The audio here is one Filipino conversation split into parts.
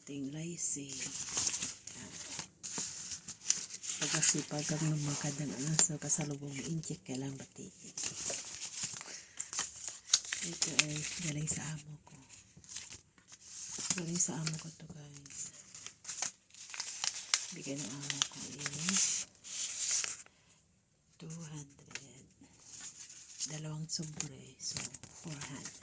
ating lysine. Pagkasipag ang lumakad ng aso kasalubong inject kailang batiin. Ito ay galing sa amo ko. Galing sa amo ko to guys. Bigay ng amo ko is 200. Dalawang sobre. So 400.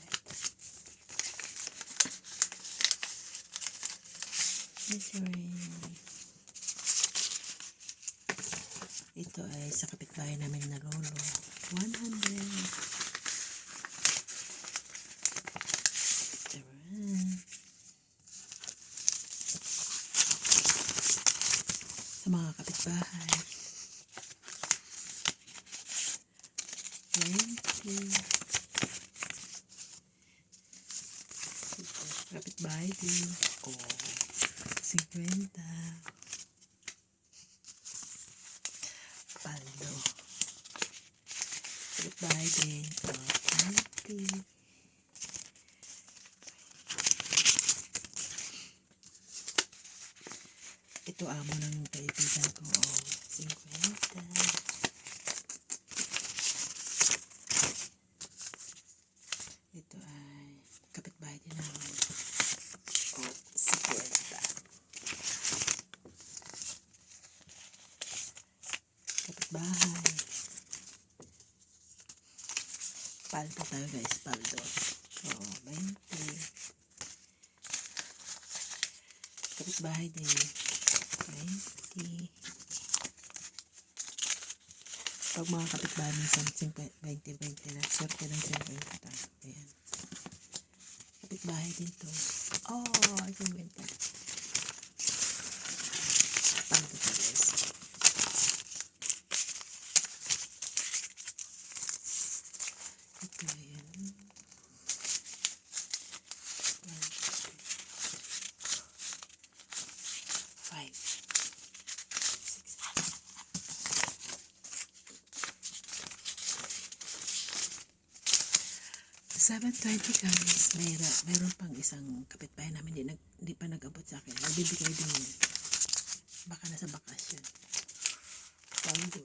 Ito ay sa kapitbahay namin na lolo. 100. Sa mga kapitbahay. 20. Kapitbahay din. 50. Paldo. Kapitbahay din. 20. Ito amo ng kaibigan ko. 50. Ito ay kapitbahay din namin. 50. Kapitbahay. Paldo tayo guys. Paldo. 20. Kapitbahay din. 20. Pag mga kapitbahay minsan 20 na. Swerte lang 50. Ayan. Kapitbahay din to. 50. Paldo to guys. Ito ayan. 7:20 guys. Meron pang isang kapitbahay namin hindi pa nag-abot sa akin. Nagbibigay din yun. Baka nasa bakasyon. Paldo.